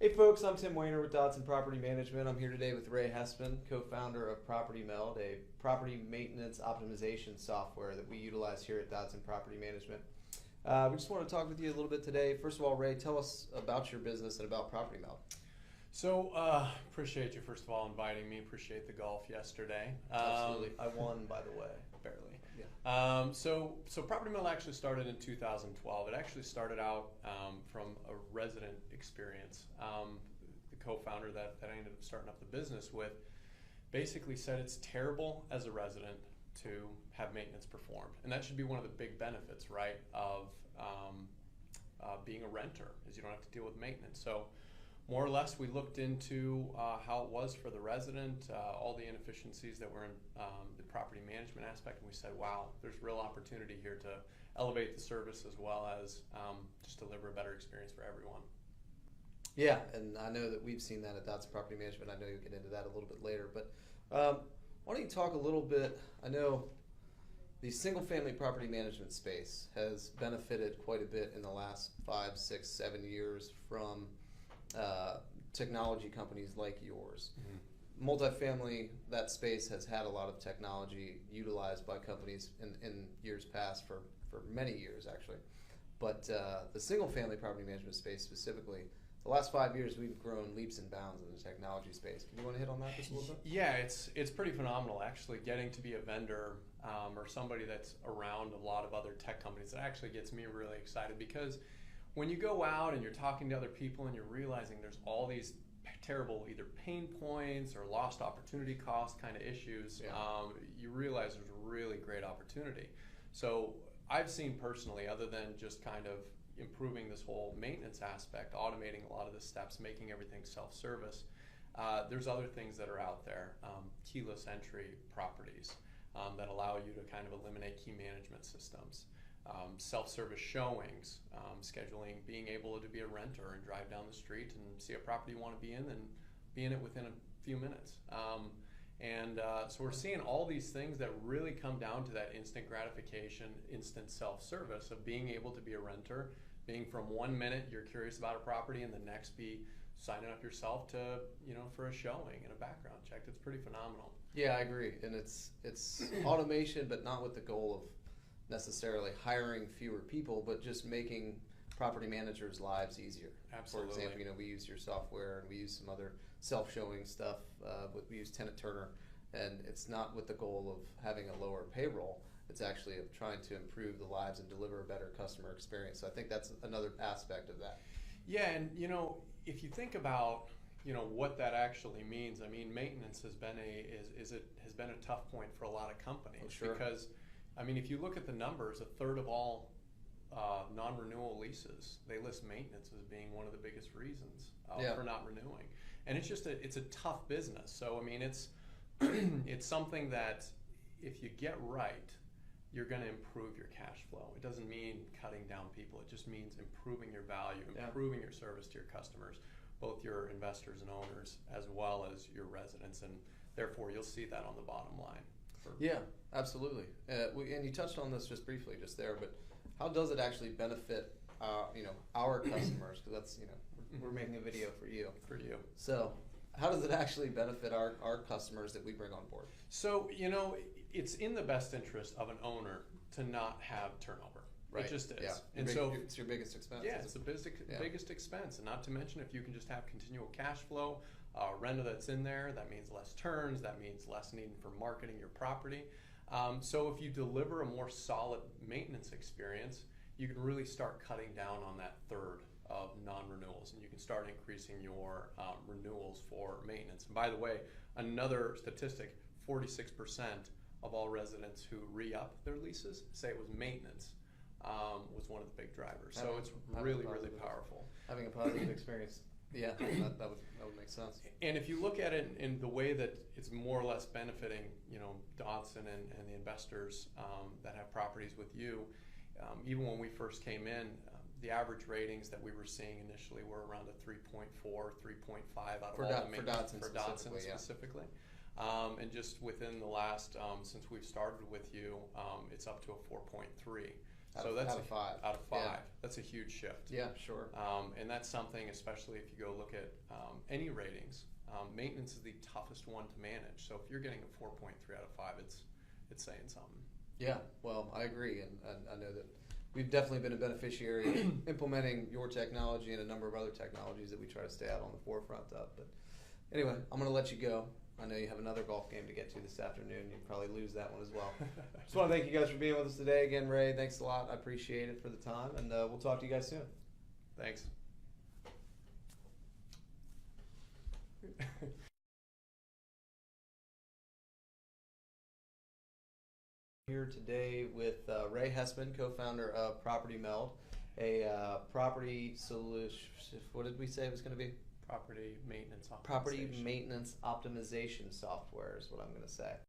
Hey folks, I'm Tim Wayner with Dodson Property Management. I'm here today with Ray Hespen, co-founder of Property Meld, a property maintenance optimization software that we utilize here at Dodson Property Management. We just want to talk with you a little bit today. First of all, Ray, tell us about your business and about Property Meld. So, appreciate you, first of all, inviting me. Appreciate the golf yesterday. Absolutely. I won, by the way. Barely. Yeah. So Property Meld actually started in 2012. It actually started out from a resident experience. The co-founder that I ended up starting up the business with basically said it's terrible as a resident to have maintenance performed. And that should be one of the big benefits, right, of being a renter, is you don't have to deal with maintenance. So more or less, we looked into how it was for the resident, all the inefficiencies that were in the property management aspect, and we said, wow, there's real opportunity here to elevate the service as well as just deliver a better experience for everyone. Yeah, and I know that we've seen that at Dodson Property Management. I know you'll get into that a little bit later, but why don't you talk a little bit, I know the single-family property management space has benefited quite a bit in the last 5, 6, 7 years from technology companies like yours. Mm-hmm. Multifamily, that space has had a lot of technology utilized by companies in years past for many years actually. But the single family property management space specifically, the last 5 years we've grown leaps and bounds in the technology space. Can you want to hit on that just a little bit? Yeah, it's pretty phenomenal actually getting to be a vendor or somebody that's around a lot of other tech companies. It actually gets me really excited because when you go out and you're talking to other people and you're realizing there's all these terrible either pain points or lost opportunity cost kind of issues, yeah. You realize there's a really great opportunity. So I've seen personally, other than just kind of improving this whole maintenance aspect, automating a lot of the steps, making everything self-service, there's other things that are out there, keyless entry properties that allow you to kind of eliminate key management systems. Self-service showings, scheduling, being able to be a renter and drive down the street and see a property you want to be in and be in it within a few minutes. So we're seeing all these things that really come down to that instant gratification, instant self-service of being able to be a renter, being from 1 minute you're curious about a property and the next be signing up yourself to, for a showing and a background check. It's pretty phenomenal. Yeah, I agree. And it's automation, but not with the goal of necessarily hiring fewer people, but just making property managers' lives easier. Absolutely. For example, we use your software and we use some other self-showing stuff. We use Tenant Turner, and it's not with the goal of having a lower payroll. It's actually of trying to improve the lives and deliver a better customer experience. So I think that's another aspect of that. Yeah, and if you think about what that actually means, I mean, maintenance has been a tough point for a lot of companies. Oh, sure. Because if you look at the numbers, a third of all non-renewal leases, they list maintenance as being one of the biggest reasons for not renewing. And it's just it's a tough business. So it's it's something that if you get right, you're going to improve your cash flow. It doesn't mean cutting down people. It just means improving your value, improving your service to your customers, both your investors and owners, as well as your residents, and therefore you'll see that on the bottom line. Yeah, absolutely. And you touched on this just briefly just there, but how does it actually benefit our customers? Because that's we're making a video for you. So how does it actually benefit our customers that we bring on board? So it's in the best interest of an owner to not have turnover. Right. It just is. Yeah. And it's your biggest expense. Yeah, it's the biggest expense. And not to mention, if you can just have continual cash flow, renter that's in there, that means less turns, that means less need for marketing your property. So if you deliver a more solid maintenance experience, you can really start cutting down on that third of non-renewals, and you can start increasing your renewals for maintenance. And by the way, another statistic, 46% of all residents who re-up their leases say it was maintenance was one of the big drivers. So it's really powerful. Having a positive experience. Yeah, that would make sense. And if you look at it in the way that it's more or less benefiting, Dodson and the investors that have properties with you, even when we first came in, the average ratings that we were seeing initially were around a 3.4, 3.5 out of all the maintenance for Dodson specifically. And just within the last, since we've started with you, it's up to a 4.3. So that's out of 5. Out of 5. Yeah. That's a huge shift. Yeah, sure. And that's something, especially if you go look at any ratings, maintenance is the toughest one to manage. So if you're getting a 4.3 out of 5, it's saying something. Yeah, well, I agree, and I know that we've definitely been a beneficiary of implementing your technology and a number of other technologies that we try to stay out on the forefront of. But anyway, I'm going to let you go. I know you have another golf game to get to this afternoon. You'll probably lose that one as well. Just want to thank you guys for being with us today. Again, Ray, thanks a lot. I appreciate it for the time, and we'll talk to you guys soon. Thanks. Here today with Ray Hespen, co-founder of Property Meld, a property solution. What did we say it was going to be? Property maintenance optimization. Property maintenance optimization software is what I'm going to say.